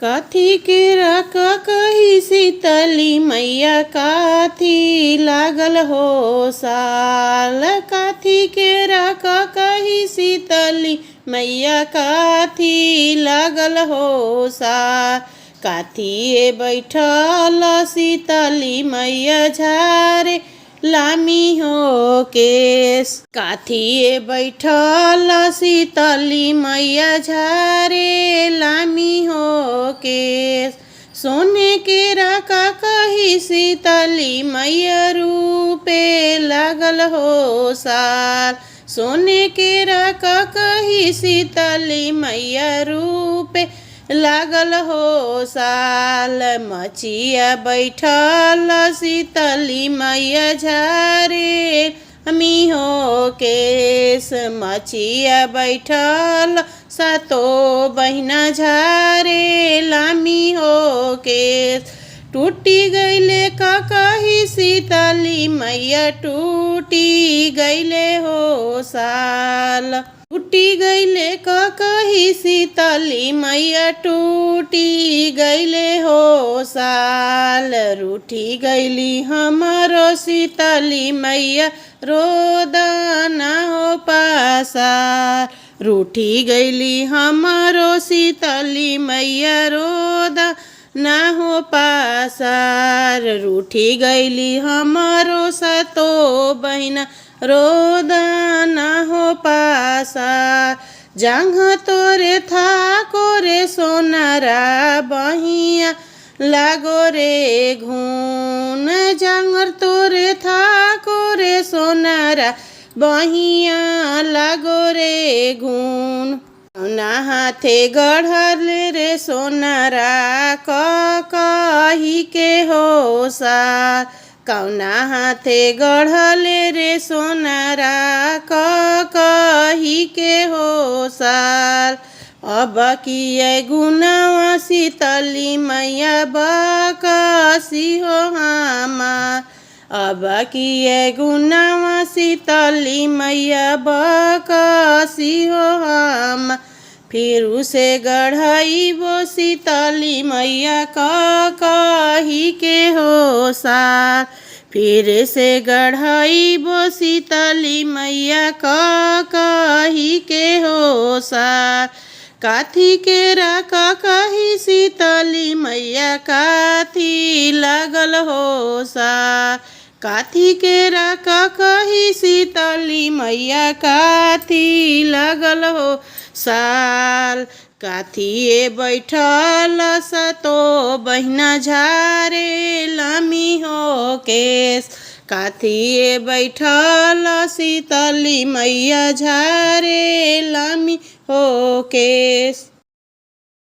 काथी के रख कही शीतली मैया काथी लागल हो साल। काथी के रख कही शीतली मैया काथी लागल हो साल। काथिए बैठल शीतली मैया झारे लामी हो केस। काथिए बैठल शीतली मैया झारे लामी हो केस। सोने के रका कही शीतली मैया रूपे लागल हो साल। सोने के रका कही शीतली मैया रूपे लागल हो साल। मचिया बैठल शीतली मैया झारे लामी हो केस। मचिया बैठल सातो बहिना झारे लामी हो केस। टूटी गईले का कही शीतली मैया टूटी गईले हो साल। टूटी गईले का कही शीतली मैया टूटी गईले हो साल। रूठी गईली हमारो शीतली मैया रोदना हो पासा। रूठी गईली हमारो शीतली मैया रोदा ना हो पासार। रूठी गईली हमारो सतो बहिना रोदा ना हो पासार। जांघ तोरे था कोरे सोनारा बहिया लागो रे घून। जांगर तोरे था कोरे सोनारा बहिया लागो रे घून। कौना हाथे गढ़ल रे सोनारा कही के हो साल। कौना हाथे गढ़ल रे सोनारा कही के हो साल। अब किए गुनावा शीतली मैया बकसी हो हमार। अब किए गुनावा शीतली मैया बकसी हो हम। फिर उसे गढ़ई वो शीतली मैया कही के हो साल। फिर से गढ़ई वो शीतली मैया कही के हो साल। काथी के रका कही शीतली मैया काथी लागल हो साल। काथी के रका कही शीतली मैया काथी लागल हो साल। काथिए बैठल सतो बहिना झारे लामी हो केस। काथिए बैठल शीतली मैया झारे लामी हो केस।